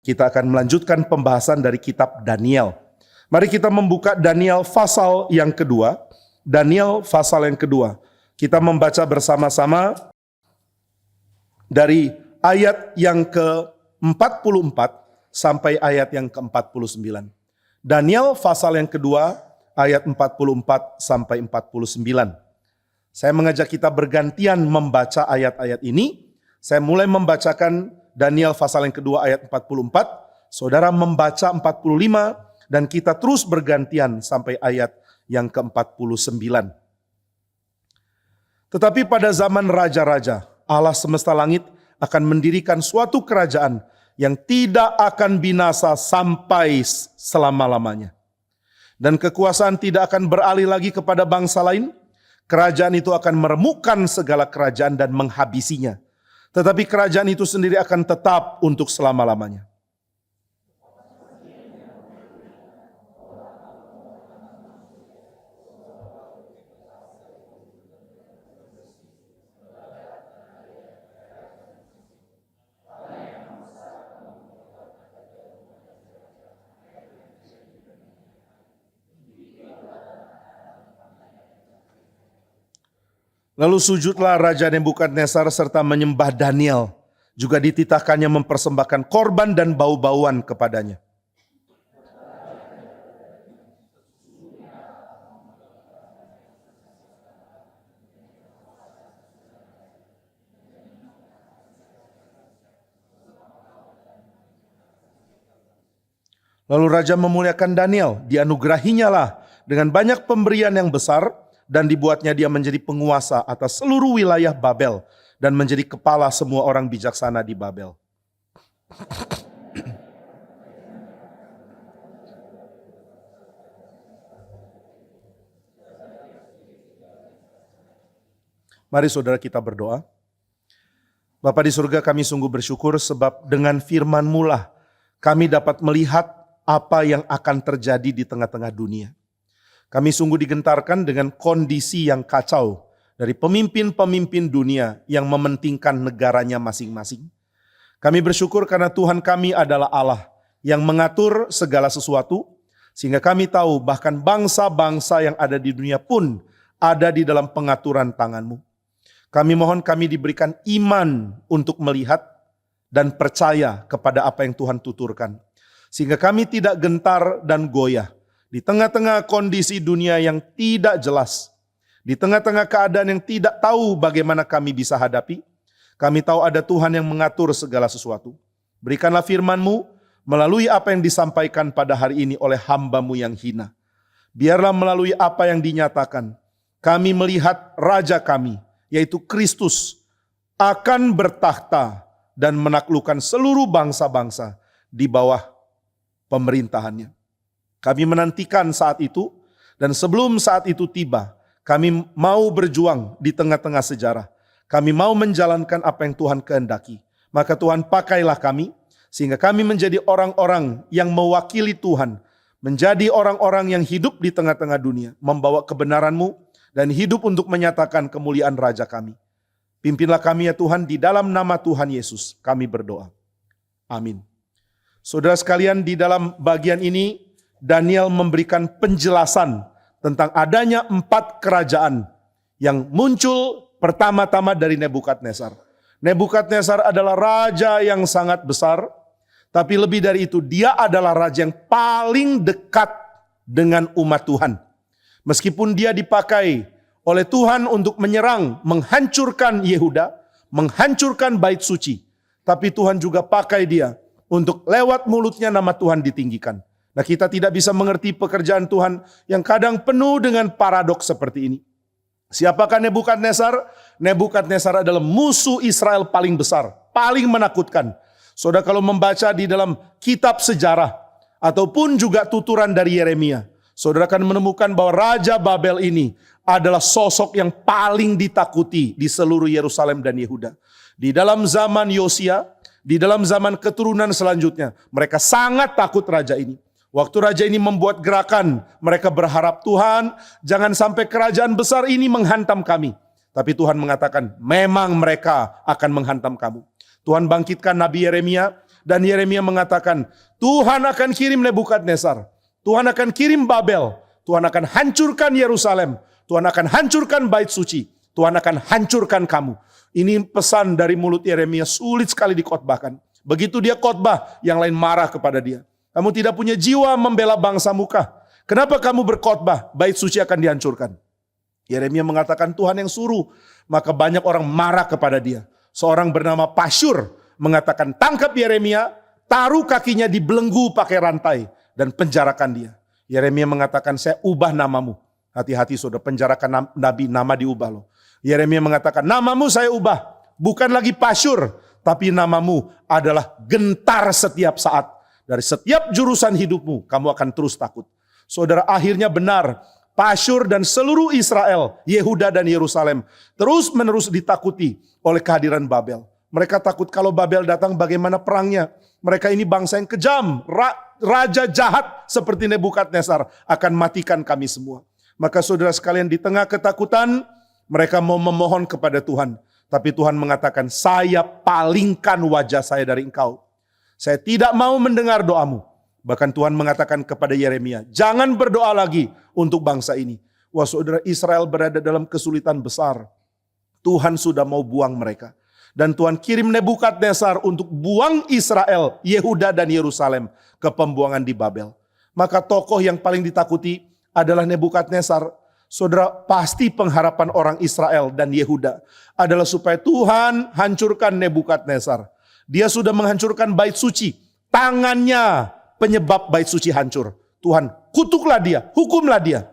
Kita akan melanjutkan pembahasan dari kitab Daniel. Mari kita membuka Daniel pasal yang kedua. Daniel pasal yang kedua. Kita membaca bersama-sama dari ayat yang ke-44 sampai ayat yang ke-49. Daniel pasal yang kedua ayat 44 sampai 49. Saya mengajak kita bergantian membaca ayat-ayat ini. Saya mulai membacakan Daniel pasal yang kedua ayat 44, saudara membaca 45, dan kita terus bergantian sampai ayat yang ke-49. Tetapi pada zaman raja-raja, Allah semesta langit akan mendirikan suatu kerajaan yang tidak akan binasa sampai selama-lamanya. Dan kekuasaan tidak akan beralih lagi kepada bangsa lain. Kerajaan itu akan meremukkan segala kerajaan dan menghabisinya. Tetapi kerajaan itu sendiri akan tetap untuk selama-lamanya. Lalu sujudlah Raja Nebukadnezar serta menyembah Daniel. Juga dititahkannya mempersembahkan korban dan bau-bauan kepadanya. Lalu Raja memuliakan Daniel, dianugerahinya lah dengan banyak pemberian yang besar, dan dibuatnya dia menjadi penguasa atas seluruh wilayah Babel dan menjadi kepala semua orang bijaksana di Babel. Mari saudara kita berdoa. Bapa di surga, kami sungguh bersyukur sebab dengan firman-Mu lah kami dapat melihat apa yang akan terjadi di tengah-tengah dunia. Kami sungguh digentarkan dengan kondisi yang kacau dari pemimpin-pemimpin dunia yang mementingkan negaranya masing-masing. Kami bersyukur karena Tuhan kami adalah Allah yang mengatur segala sesuatu, sehingga kami tahu bahkan bangsa-bangsa yang ada di dunia pun ada di dalam pengaturan tangan-Mu. Kami mohon kami diberikan iman untuk melihat dan percaya kepada apa yang Tuhan tuturkan, sehingga kami tidak gentar dan goyah. Di tengah-tengah kondisi dunia yang tidak jelas, di tengah-tengah keadaan yang tidak tahu bagaimana kami bisa hadapi, kami tahu ada Tuhan yang mengatur segala sesuatu. Berikanlah firman-Mu melalui apa yang disampaikan pada hari ini oleh hamba-Mu yang hina. Biarlah melalui apa yang dinyatakan, kami melihat Raja kami, yaitu Kristus, akan bertakhta dan menaklukkan seluruh bangsa-bangsa di bawah pemerintahannya. Kami menantikan saat itu, dan sebelum saat itu tiba, kami mau berjuang di tengah-tengah sejarah. Kami mau menjalankan apa yang Tuhan kehendaki. Maka Tuhan pakailah kami, sehingga kami menjadi orang-orang yang mewakili Tuhan, menjadi orang-orang yang hidup di tengah-tengah dunia, membawa kebenaran-Mu, dan hidup untuk menyatakan kemuliaan Raja kami. Pimpinlah kami ya Tuhan, di dalam nama Tuhan Yesus kami berdoa. Amin. Saudara sekalian, di dalam bagian ini, Daniel memberikan penjelasan tentang adanya 4 kerajaan yang muncul pertama-tama dari Nebukadnezar. Nebukadnezar adalah raja yang sangat besar, tapi lebih dari itu dia adalah raja yang paling dekat dengan umat Tuhan. Meskipun dia dipakai oleh Tuhan untuk menyerang, menghancurkan Yehuda, menghancurkan bait suci, tapi Tuhan juga pakai dia untuk lewat mulutnya nama Tuhan ditinggikan. Nah, kita tidak bisa mengerti pekerjaan Tuhan yang kadang penuh dengan paradoks seperti ini. Siapakah Nebukadnezar? Nebukadnezar adalah musuh Israel paling besar, paling menakutkan. Saudara kalau membaca di dalam kitab sejarah ataupun juga tuturan dari Yeremia, saudara akan menemukan bahwa Raja Babel ini adalah sosok yang paling ditakuti di seluruh Yerusalem dan Yehuda. Di dalam zaman Yosia, di dalam zaman keturunan selanjutnya, mereka sangat takut raja ini. Waktu raja ini membuat gerakan, mereka berharap Tuhan jangan sampai kerajaan besar ini menghantam kami. Tapi Tuhan mengatakan memang mereka akan menghantam kamu. Tuhan bangkitkan Nabi Yeremia Dan Yeremia mengatakan, Tuhan akan kirim Nebukadnezar. Tuhan akan kirim Babel. Tuhan akan hancurkan Yerusalem. Tuhan akan hancurkan bait suci. Tuhan akan hancurkan kamu. Ini pesan dari mulut Yeremia, sulit sekali dikhotbahkan. Begitu dia khotbah, yang lain marah kepada dia. Kamu tidak punya jiwa membela bangsa muka. Kenapa kamu berkhotbah? Bait suci akan dihancurkan. Yeremia mengatakan Tuhan yang suruh. Maka banyak orang marah kepada dia. Seorang bernama Pasyur mengatakan, tangkap Yeremia, taruh kakinya di belenggu pakai rantai, dan penjarakan dia. Yeremia mengatakan, saya ubah namamu. Hati-hati saudara, penjarakan nabi, nama diubah loh. Yeremia mengatakan, namamu saya ubah. Bukan lagi Pasyur, tapi namamu adalah gentar setiap saat. Dari setiap jurusan hidupmu, kamu akan terus takut. Saudara, akhirnya benar. Pasyur dan seluruh Israel, Yehuda dan Yerusalem terus menerus ditakuti oleh kehadiran Babel. Mereka takut kalau Babel datang bagaimana perangnya. Mereka ini bangsa yang kejam, raja jahat seperti Nebukadnezar akan matikan kami semua. Maka saudara sekalian, di tengah ketakutan mereka mau memohon kepada Tuhan. Tapi Tuhan mengatakan, saya palingkan wajah saya dari engkau. Saya tidak mau mendengar doamu. Bahkan Tuhan mengatakan kepada Yeremia, jangan berdoa lagi untuk bangsa ini. Wah saudara, Israel berada dalam kesulitan besar. Tuhan sudah mau buang mereka. Dan Tuhan kirim Nebukadnezar untuk buang Israel, Yehuda dan Yerusalem ke pembuangan di Babel. Maka tokoh yang paling ditakuti adalah Nebukadnezar. Saudara, pasti pengharapan orang Israel dan Yehuda adalah supaya Tuhan hancurkan Nebukadnezar. Dia sudah menghancurkan bait suci. Tangannya penyebab bait suci hancur. Tuhan kutuklah dia, hukumlah dia.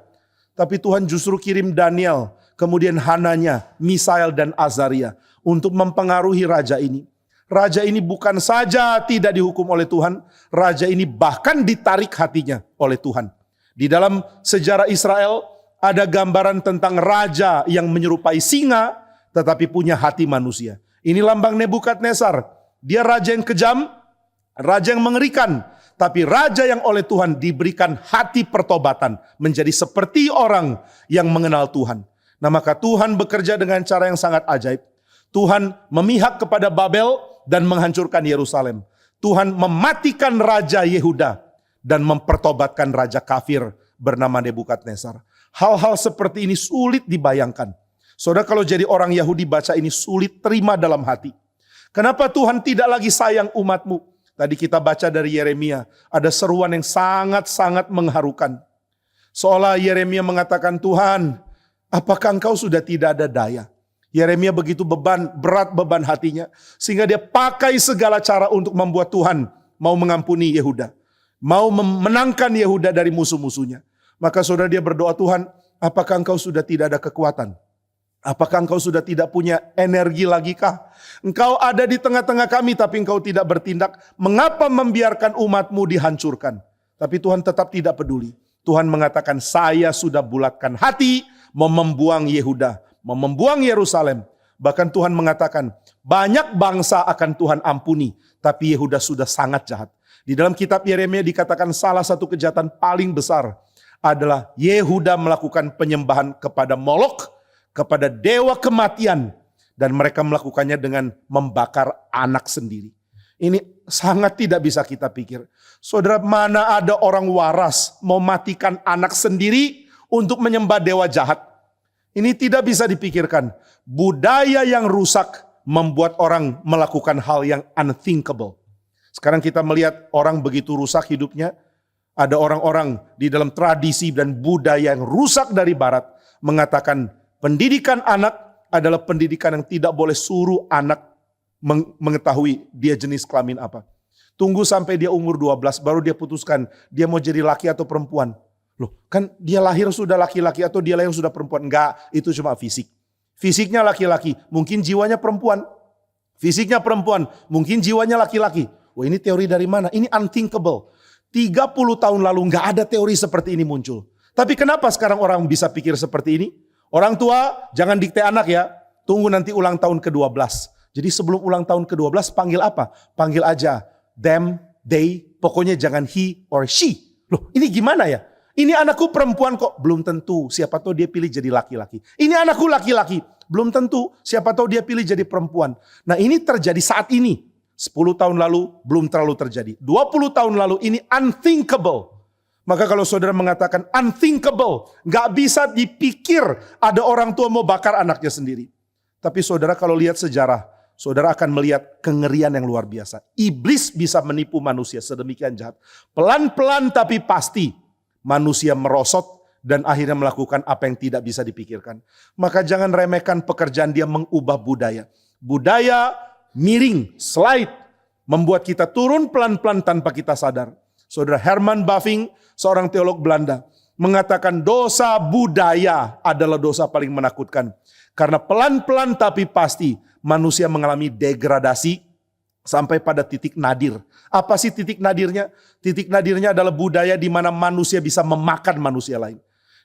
Tapi Tuhan justru kirim Daniel, kemudian Hananya, Misael dan Azaria untuk mempengaruhi raja ini. Raja ini bukan saja tidak dihukum oleh Tuhan, raja ini bahkan ditarik hatinya oleh Tuhan. Di dalam sejarah Israel ada gambaran tentang raja yang menyerupai singa tetapi punya hati manusia. Ini lambang Nebukadnezar. Dia raja yang kejam, raja yang mengerikan, tapi raja yang oleh Tuhan diberikan hati pertobatan, menjadi seperti orang yang mengenal Tuhan. Nah, maka Tuhan bekerja dengan cara yang sangat ajaib. Tuhan memihak kepada Babel dan menghancurkan Yerusalem. Tuhan mematikan raja Yehuda dan mempertobatkan raja kafir bernama Nebukadnezar. Hal-hal seperti ini sulit dibayangkan. Saudara, kalau jadi orang Yahudi baca ini sulit terima dalam hati. Kenapa Tuhan tidak lagi sayang umatmu? Tadi kita baca dari Yeremia, ada seruan yang sangat-sangat mengharukan. Seolah Yeremia mengatakan, Tuhan, apakah engkau sudah tidak ada daya? Yeremia begitu berat beban hatinya, sehingga dia pakai segala cara untuk membuat Tuhan mau mengampuni Yehuda. Mau memenangkan Yehuda dari musuh-musuhnya. Maka saudara, dia berdoa, Tuhan, apakah engkau sudah tidak ada kekuatan? Apakah engkau sudah tidak punya energi lagi kah? Engkau ada di tengah-tengah kami tapi engkau tidak bertindak. Mengapa membiarkan umatmu dihancurkan? Tapi Tuhan tetap tidak peduli. Tuhan mengatakan, saya sudah bulatkan hati mau membuang Yehuda, mau membuang Yerusalem. Bahkan Tuhan mengatakan, banyak bangsa akan Tuhan ampuni, tapi Yehuda sudah sangat jahat. Di dalam kitab Yeremia dikatakan salah satu kejahatan paling besar adalah Yehuda melakukan penyembahan kepada Molok, kepada dewa kematian, dan mereka melakukannya dengan membakar anak sendiri. Ini sangat tidak bisa kita pikir. Saudara, mana ada orang waras mau matikan anak sendiri untuk menyembah dewa jahat? Ini tidak bisa dipikirkan. Budaya yang rusak membuat orang melakukan hal yang unthinkable. Sekarang kita melihat orang begitu rusak hidupnya. Ada orang-orang di dalam tradisi dan budaya yang rusak dari barat mengatakan pendidikan anak adalah pendidikan yang tidak boleh suruh anak mengetahui dia jenis kelamin apa. Tunggu sampai dia umur 12 baru dia putuskan dia mau jadi laki atau perempuan. Loh, kan dia lahir sudah laki-laki atau dia lahir sudah perempuan? Enggak, itu cuma fisik. Fisiknya laki-laki, mungkin jiwanya perempuan. Fisiknya perempuan, mungkin jiwanya laki-laki. Wah, ini teori dari mana? Ini unthinkable. 30 tahun lalu enggak ada teori seperti ini muncul. Tapi kenapa sekarang orang bisa pikir seperti ini? Orang tua jangan dikte anak ya. Tunggu nanti ulang tahun ke-12. Jadi sebelum ulang tahun ke-12 panggil apa? Panggil aja them, they, pokoknya jangan he or she. Loh, ini gimana ya? Ini anakku perempuan kok. Belum tentu, siapa tahu dia pilih jadi laki-laki. Ini anakku laki-laki. Belum tentu, siapa tahu dia pilih jadi perempuan. Nah, ini terjadi saat ini. 10 tahun lalu belum terlalu terjadi. 20 tahun lalu ini unthinkable. Maka kalau saudara mengatakan unthinkable, gak bisa dipikir ada orang tua mau bakar anaknya sendiri. Tapi saudara kalau lihat sejarah, saudara akan melihat kengerian yang luar biasa. Iblis bisa menipu manusia sedemikian jahat. Pelan-pelan tapi pasti manusia merosot dan akhirnya melakukan apa yang tidak bisa dipikirkan. Maka jangan remehkan pekerjaan dia mengubah budaya. Budaya miring, slide, membuat kita turun pelan-pelan tanpa kita sadar. Saudara Herman Bavinck, seorang teolog Belanda, mengatakan dosa budaya adalah dosa paling menakutkan. Karena pelan-pelan tapi pasti manusia mengalami degradasi sampai pada titik nadir. Apa sih titik nadirnya? Titik nadirnya adalah budaya di mana manusia bisa memakan manusia lain.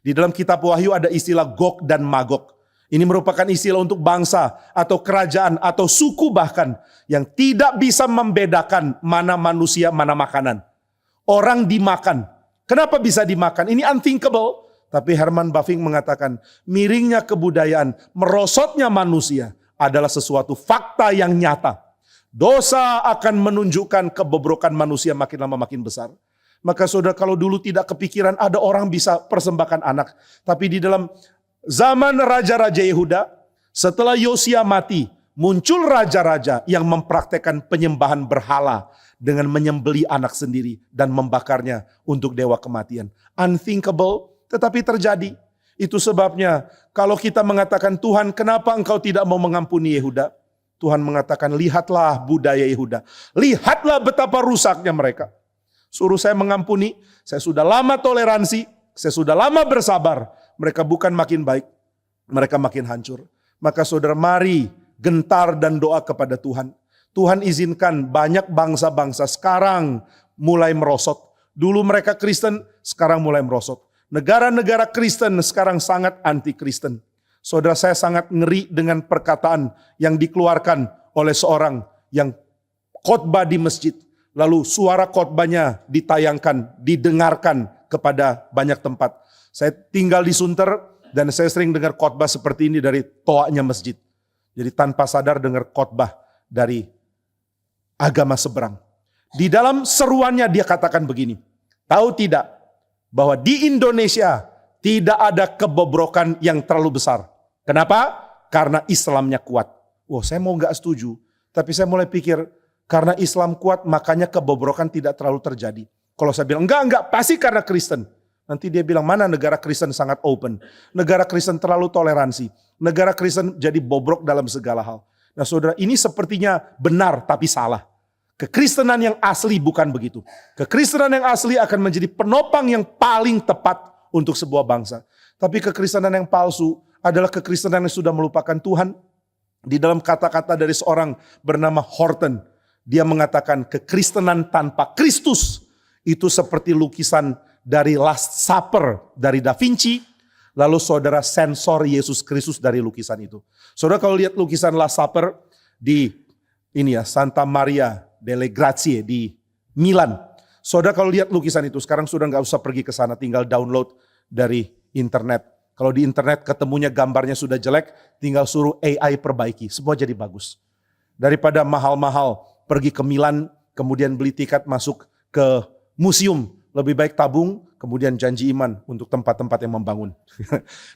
Di dalam kitab Wahyu ada istilah Gog dan Magog. Ini merupakan istilah untuk bangsa atau kerajaan atau suku bahkan yang tidak bisa membedakan mana manusia, mana makanan. Orang dimakan. Kenapa bisa dimakan? Ini unthinkable. Tapi Herman Bavinck mengatakan miringnya kebudayaan, merosotnya manusia adalah sesuatu fakta yang nyata. Dosa akan menunjukkan kebobrokan manusia makin lama makin besar. Maka saudara kalau dulu tidak kepikiran ada orang bisa persembahkan anak. Tapi di dalam zaman Raja-Raja Yehuda, setelah Yosia mati, muncul raja-raja yang mempraktekkan penyembahan berhala dengan menyembeli anak sendiri dan membakarnya untuk dewa kematian. Unthinkable, tetapi terjadi. Itu sebabnya kalau kita mengatakan Tuhan kenapa engkau tidak mau mengampuni Yehuda? Tuhan mengatakan lihatlah budaya Yehuda. Lihatlah betapa rusaknya mereka. Suruh saya mengampuni, saya sudah lama toleransi, saya sudah lama bersabar. Mereka bukan makin baik, mereka makin hancur. Maka saudara mari gentar dan doa kepada Tuhan. Tuhan izinkan banyak bangsa-bangsa sekarang mulai merosot. Dulu mereka Kristen, sekarang mulai merosot. Negara-negara Kristen sekarang sangat anti-Kristen. Saudara saya sangat ngeri dengan perkataan yang dikeluarkan oleh seorang yang khotbah di masjid. Lalu suara khotbahnya ditayangkan, didengarkan kepada banyak tempat. Saya tinggal di Sunter dan saya sering dengar khotbah seperti ini dari toanya masjid. Jadi tanpa sadar dengar khotbah dari agama seberang. Di dalam seruannya dia katakan begini, tahu tidak bahwa di Indonesia tidak ada kebobrokan yang terlalu besar. Kenapa? Karena Islamnya kuat. Wah, saya mau gak setuju, tapi saya mulai pikir karena Islam kuat makanya kebobrokan tidak terlalu terjadi. Kalau saya bilang enggak, pasti karena Kristen. Nanti dia bilang mana negara Kristen sangat open. Negara Kristen terlalu toleransi. Negara Kristen jadi bobrok dalam segala hal. Nah saudara ini sepertinya benar tapi salah. Kekristenan yang asli bukan begitu. Kekristenan yang asli akan menjadi penopang yang paling tepat untuk sebuah bangsa. Tapi kekristenan yang palsu adalah kekristenan yang sudah melupakan Tuhan. Di dalam kata-kata dari seorang bernama Horton. Dia mengatakan kekristenan tanpa Kristus itu seperti lukisan dari Last Supper dari Da Vinci, lalu saudara sensor Yesus Kristus dari lukisan itu. Saudara kalau lihat lukisan Last Supper di Santa Maria delle Grazie di Milan. Saudara kalau lihat lukisan itu, sekarang sudah nggak usah pergi ke sana, tinggal download dari internet. Kalau di internet ketemunya gambarnya sudah jelek, tinggal suruh AI perbaiki, semua jadi bagus. Daripada mahal-mahal pergi ke Milan, kemudian beli tiket masuk ke museum, lebih baik tabung, kemudian janji iman untuk tempat-tempat yang membangun.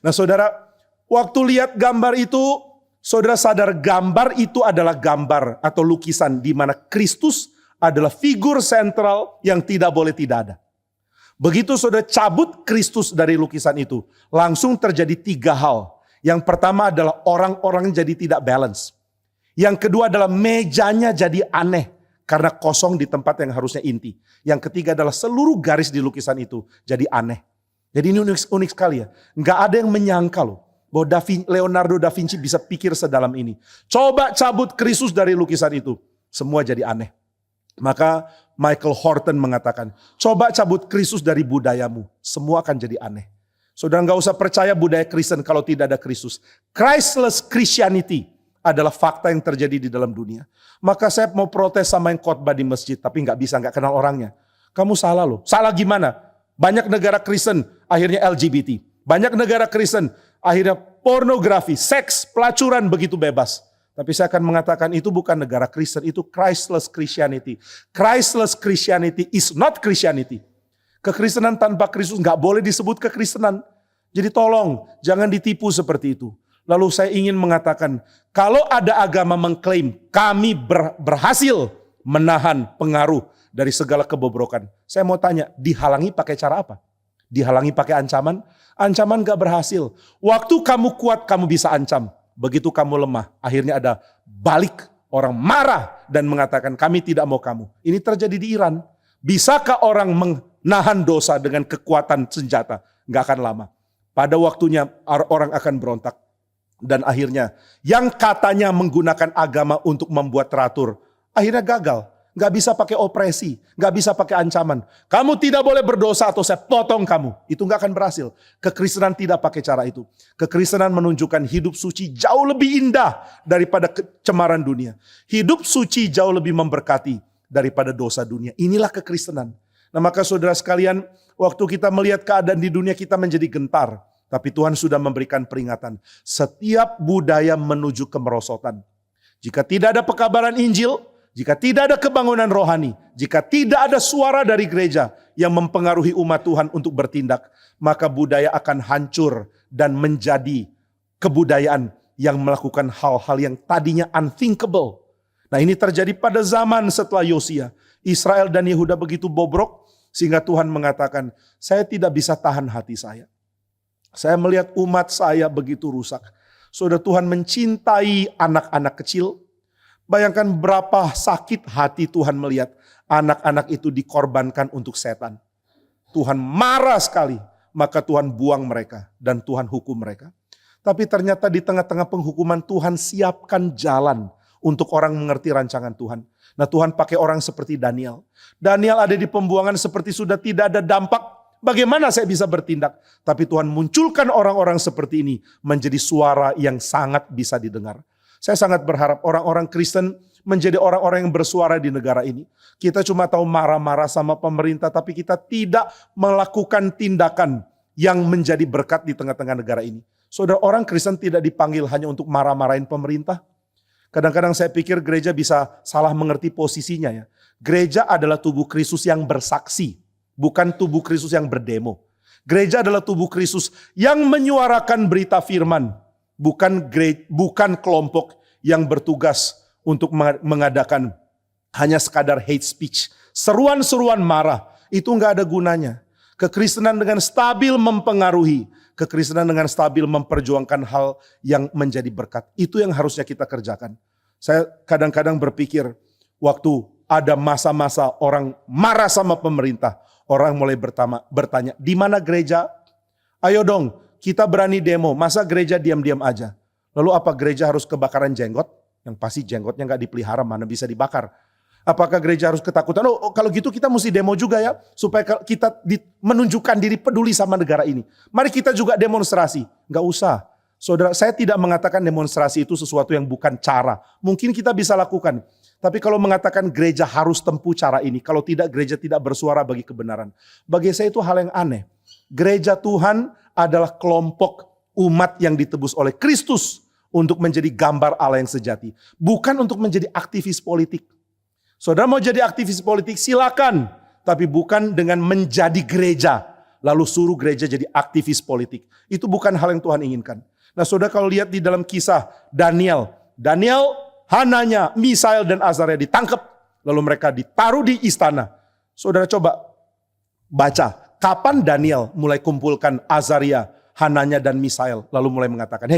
Nah saudara, waktu lihat gambar itu, saudara sadar gambar itu adalah gambar atau lukisan di mana Kristus adalah figur sentral yang tidak boleh tidak ada. Begitu saudara cabut Kristus dari lukisan itu, langsung terjadi 3 hal. Yang pertama adalah orang-orang jadi tidak balance. Yang kedua adalah mejanya jadi aneh. Karena kosong di tempat yang harusnya inti. Yang ketiga adalah seluruh garis di lukisan itu jadi aneh. Jadi ini unik sekali ya. Nggak ada yang menyangka loh bahwa Leonardo da Vinci bisa pikir sedalam ini. Coba cabut Kristus dari lukisan itu. Semua jadi aneh. Maka Michael Horton mengatakan, coba cabut Kristus dari budayamu. Semua akan jadi aneh. Saudara nggak usah percaya budaya Kristen kalau tidak ada Kristus. Christless Christianity adalah fakta yang terjadi di dalam dunia. Maka saya mau protes sama yang khotbah di masjid, tapi nggak bisa, nggak kenal orangnya. Kamu salah loh. Salah gimana? Banyak negara Kristen akhirnya LGBT. Banyak negara Kristen akhirnya pornografi, seks, pelacuran begitu bebas. Tapi saya akan mengatakan itu bukan negara Kristen, itu Christless Christianity. Christless Christianity is not Christianity. Kekristenan tanpa Kristus nggak boleh disebut kekristenan. Jadi tolong jangan ditipu seperti itu. Lalu saya ingin mengatakan, kalau ada agama mengklaim kami berhasil menahan pengaruh dari segala kebobrokan. Saya mau tanya, dihalangi pakai cara apa? Dihalangi pakai ancaman? Ancaman gak berhasil. Waktu kamu kuat kamu bisa ancam. Begitu kamu lemah, akhirnya ada balik. Orang marah dan mengatakan kami tidak mau kamu. Ini terjadi di Iran. Bisakah orang menahan dosa dengan kekuatan senjata? Gak akan lama. Pada waktunya orang akan berontak. Dan akhirnya yang katanya menggunakan agama untuk membuat teratur, akhirnya gagal. Gak bisa pakai opresi, gak bisa pakai ancaman. Kamu tidak boleh berdosa atau saya potong kamu. Itu gak akan berhasil. Kekristenan tidak pakai cara itu. Kekristenan menunjukkan hidup suci jauh lebih indah daripada kecemaran dunia. Hidup suci jauh lebih memberkati daripada dosa dunia. Inilah kekristenan. Nah maka saudara sekalian, waktu kita melihat keadaan di dunia kita menjadi gentar. Tapi Tuhan sudah memberikan peringatan. Setiap budaya menuju kemerosotan. Jika tidak ada pekabaran Injil, jika tidak ada kebangunan rohani, jika tidak ada suara dari gereja yang mempengaruhi umat Tuhan untuk bertindak, maka budaya akan hancur dan menjadi kebudayaan yang melakukan hal-hal yang tadinya unthinkable. Nah ini terjadi pada zaman setelah Yosia. Israel dan Yehuda begitu bobrok sehingga Tuhan mengatakan, saya tidak bisa tahan hati saya. Saya melihat umat saya begitu rusak. Saudara, Tuhan mencintai anak-anak kecil. Bayangkan berapa sakit hati Tuhan melihat anak-anak itu dikorbankan untuk setan. Tuhan marah sekali, maka Tuhan buang mereka dan Tuhan hukum mereka. Tapi ternyata di tengah-tengah penghukuman Tuhan siapkan jalan untuk orang mengerti rancangan Tuhan. Nah Tuhan pakai orang seperti Daniel. Daniel ada di pembuangan seperti sudah tidak ada dampak. Bagaimana saya bisa bertindak? Tapi Tuhan munculkan orang-orang seperti ini menjadi suara yang sangat bisa didengar. Saya sangat berharap orang-orang Kristen menjadi orang-orang yang bersuara di negara ini. Kita cuma tahu marah-marah sama pemerintah, tapi kita tidak melakukan tindakan yang menjadi berkat di tengah-tengah negara ini. Saudara, orang Kristen tidak dipanggil hanya untuk marah-marahin pemerintah. Kadang-kadang saya pikir gereja bisa salah mengerti posisinya ya. Gereja adalah tubuh Kristus yang bersaksi, bukan tubuh Kristus yang berdemo. Gereja adalah tubuh Kristus yang menyuarakan berita firman. Bukan kelompok yang bertugas untuk mengadakan hanya sekadar hate speech. Seruan-seruan marah, itu nggak ada gunanya. Kekristenan dengan stabil mempengaruhi. Kekristenan dengan stabil memperjuangkan hal yang menjadi berkat. Itu yang harusnya kita kerjakan. Saya kadang-kadang berpikir, waktu ada masa-masa orang marah sama pemerintah, orang mulai bertanya, di mana gereja? Ayo dong, kita berani demo, masa gereja diam-diam aja? Lalu apa gereja harus kebakaran jenggot? Yang pasti jenggotnya gak dipelihara, mana bisa dibakar. Apakah gereja harus ketakutan? Oh kalau gitu kita mesti demo juga ya, supaya kita menunjukkan diri peduli sama negara ini. Mari kita juga demonstrasi. Gak usah. Saudara, saya tidak mengatakan demonstrasi itu sesuatu yang bukan cara. Mungkin kita bisa lakukan. Tapi kalau mengatakan gereja harus tempuh cara ini, kalau tidak gereja tidak bersuara bagi kebenaran. Bagi saya itu hal yang aneh. Gereja Tuhan adalah kelompok umat yang ditebus oleh Kristus untuk menjadi gambar Allah yang sejati. Bukan untuk menjadi aktivis politik. Saudara mau jadi aktivis politik silakan. Tapi bukan dengan menjadi gereja. Lalu suruh gereja jadi aktivis politik. Itu bukan hal yang Tuhan inginkan. Nah saudara kalau lihat di dalam kisah Daniel. Hananya, Misael dan Azaria ditangkap. Lalu mereka ditaruh di istana. Saudara coba baca. Kapan Daniel mulai kumpulkan Azaria, Hananya dan Misael. Lalu mulai mengatakan,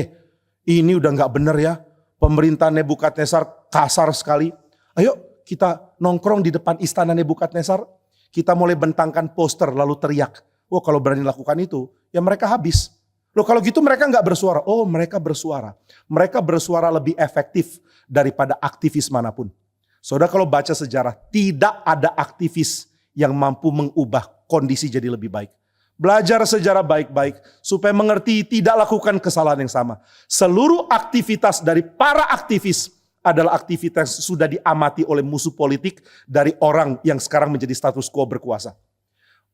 ini udah gak bener ya. Pemerintah Nebukadnezar kasar sekali. Ayo kita nongkrong di depan istana Nebukadnezar. Kita mulai bentangkan poster lalu teriak. Kalau berani lakukan itu, ya mereka habis. Loh kalau gitu mereka gak bersuara. Oh mereka bersuara. Mereka bersuara lebih efektif daripada aktivis manapun. Saudara kalau baca sejarah, tidak ada aktivis yang mampu mengubah kondisi jadi lebih baik. Belajar sejarah baik-baik supaya mengerti tidak lakukan kesalahan yang sama. Seluruh aktivitas dari para aktivis adalah aktivitas sudah diamati oleh musuh politik dari orang yang sekarang menjadi status quo berkuasa.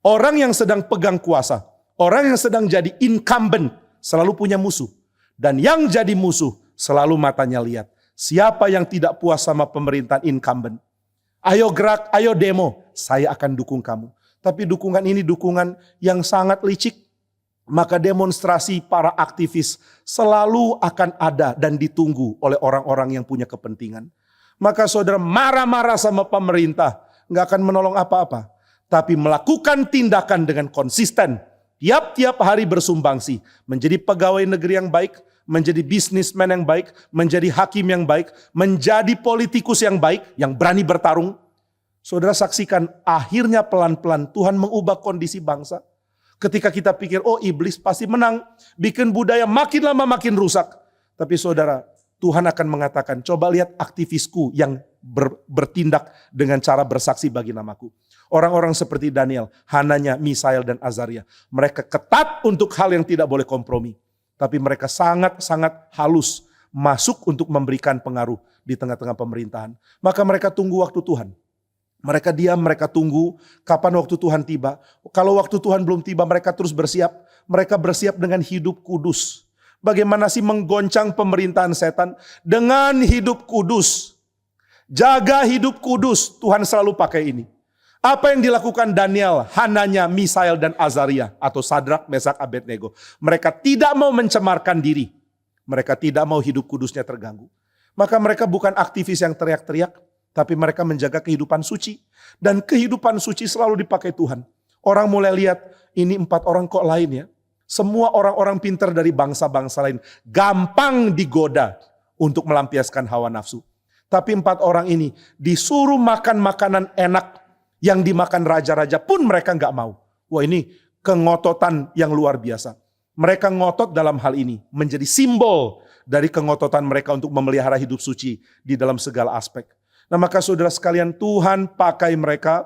Orang yang sedang pegang kuasa, orang yang sedang jadi incumbent selalu punya musuh. Dan yang jadi musuh selalu matanya lihat. Siapa yang tidak puas sama pemerintahan incumbent? Ayo gerak, ayo demo, saya akan dukung kamu. Tapi dukungan ini dukungan yang sangat licik. Maka demonstrasi para aktivis selalu akan ada dan ditunggu oleh orang-orang yang punya kepentingan. Maka saudara marah-marah sama pemerintah, nggak akan menolong apa-apa. Tapi melakukan tindakan dengan konsisten, tiap-tiap hari bersumbangsi, menjadi pegawai negeri yang baik, menjadi bisnismen yang baik, menjadi hakim yang baik, menjadi politikus yang baik, yang berani bertarung. Saudara saksikan akhirnya pelan-pelan Tuhan mengubah kondisi bangsa. Ketika kita pikir, oh iblis pasti menang, bikin budaya makin lama makin rusak. Tapi saudara, Tuhan akan mengatakan, coba lihat aktivisku yang bertindak dengan cara bersaksi bagi namaku. Orang-orang seperti Daniel, Hananya, Misael, dan Azaria. Mereka ketat untuk hal yang tidak boleh kompromi. Tapi mereka sangat-sangat halus masuk untuk memberikan pengaruh di tengah-tengah pemerintahan. Maka mereka tunggu waktu Tuhan. Mereka diam, mereka tunggu kapan waktu Tuhan tiba. Kalau waktu Tuhan belum tiba, mereka terus bersiap. Mereka bersiap dengan hidup kudus. Bagaimana sih menggoncang pemerintahan setan? Dengan hidup kudus. Jaga hidup kudus, Tuhan selalu pakai ini. Apa yang dilakukan Daniel, Hananya, Misael, dan Azaria atau Sadrak, Mesak, Abednego? Mereka tidak mau mencemarkan diri. Mereka tidak mau hidup kudusnya terganggu. Maka mereka bukan aktivis yang teriak-teriak, tapi mereka menjaga kehidupan suci. Dan kehidupan suci selalu dipakai Tuhan. Orang mulai lihat, ini 4 orang kok lain ya. Semua orang-orang pintar dari bangsa-bangsa lain gampang digoda untuk melampiaskan hawa nafsu. Tapi 4 orang ini disuruh makan makanan enak yang dimakan raja-raja pun mereka nggak mau. Wah, ini kengototan yang luar biasa. Mereka ngotot dalam hal ini menjadi simbol dari kengototan mereka untuk memelihara hidup suci di dalam segala aspek. Nah maka saudara sekalian, Tuhan pakai mereka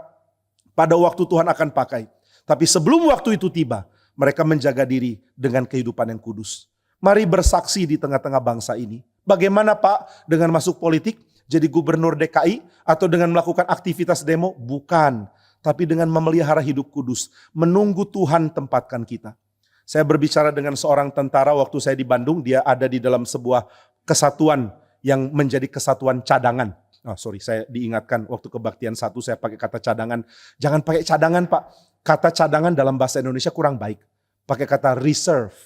pada waktu Tuhan akan pakai. Tapi sebelum waktu itu tiba, mereka menjaga diri dengan kehidupan yang kudus. Mari bersaksi di tengah-tengah bangsa ini. Bagaimana Pak dengan masuk politik? Jadi gubernur DKI atau dengan melakukan aktivitas demo? Bukan. Tapi dengan memelihara hidup kudus. Menunggu Tuhan tempatkan kita. Saya berbicara dengan seorang tentara waktu saya di Bandung. Dia ada di dalam sebuah kesatuan yang menjadi kesatuan cadangan. Saya diingatkan waktu kebaktian 1 saya pakai kata cadangan. Jangan pakai cadangan Pak. Kata cadangan dalam bahasa Indonesia kurang baik. Pakai kata reserve.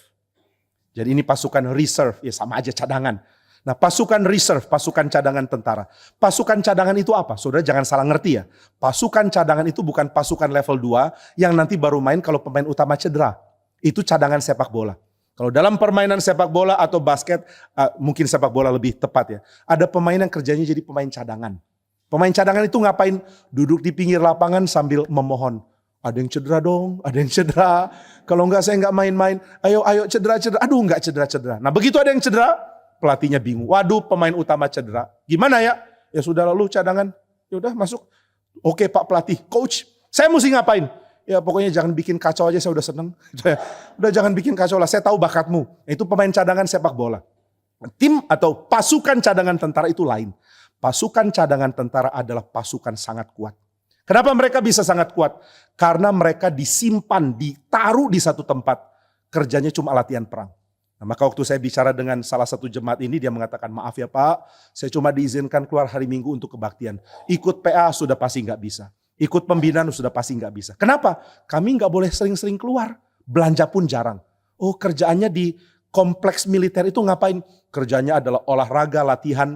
Jadi ini pasukan reserve. Ya sama aja cadangan. Nah pasukan reserve, pasukan cadangan tentara. Pasukan cadangan itu apa? Saudara jangan salah ngerti ya. Pasukan cadangan itu bukan pasukan level 2 yang nanti baru main kalau pemain utama cedera. Itu cadangan sepak bola. Kalau dalam permainan sepak bola atau basket, mungkin sepak bola lebih tepat ya. Ada pemain yang kerjanya jadi pemain cadangan. Pemain cadangan itu ngapain? Duduk di pinggir lapangan sambil memohon. Ada yang cedera dong, ada yang cedera. Kalau enggak saya enggak main-main. Ayo cedera. Aduh enggak cedera. Nah begitu ada yang cedera, pelatihnya bingung. Waduh pemain utama cedera. Gimana ya? Ya sudah lalu cadangan. Ya udah masuk. Oke Pak pelatih, coach. Saya mesti ngapain? Ya pokoknya jangan bikin kacau aja, saya udah seneng. Udah jangan bikin kacau lah, saya tahu bakatmu. Itu pemain cadangan sepak bola. Tim atau pasukan cadangan tentara itu lain. Pasukan cadangan tentara adalah pasukan sangat kuat. Kenapa mereka bisa sangat kuat? Karena mereka disimpan, ditaruh di satu tempat. Kerjanya cuma latihan perang. Nah, maka waktu saya bicara dengan salah satu jemaat ini, dia mengatakan, maaf ya Pak, saya cuma diizinkan keluar hari Minggu untuk kebaktian. Ikut PA sudah pasti nggak bisa. Ikut pembinaan sudah pasti nggak bisa. Kenapa? Kami nggak boleh sering-sering keluar. Belanja pun jarang. Oh kerjaannya di kompleks militer itu ngapain? Kerjanya adalah olahraga, latihan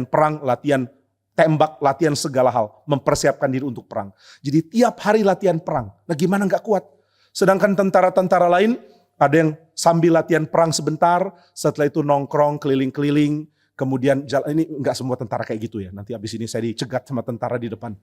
perang, latihan tembak, latihan segala hal. Mempersiapkan diri untuk perang. Jadi tiap hari latihan perang. Nah gimana nggak kuat? Sedangkan tentara-tentara lain ada yang sambil latihan perang sebentar, setelah itu nongkrong, keliling-keliling, kemudian jalan. Ini nggak semua tentara kayak gitu ya. Nanti habis ini saya dicegat sama tentara di depan.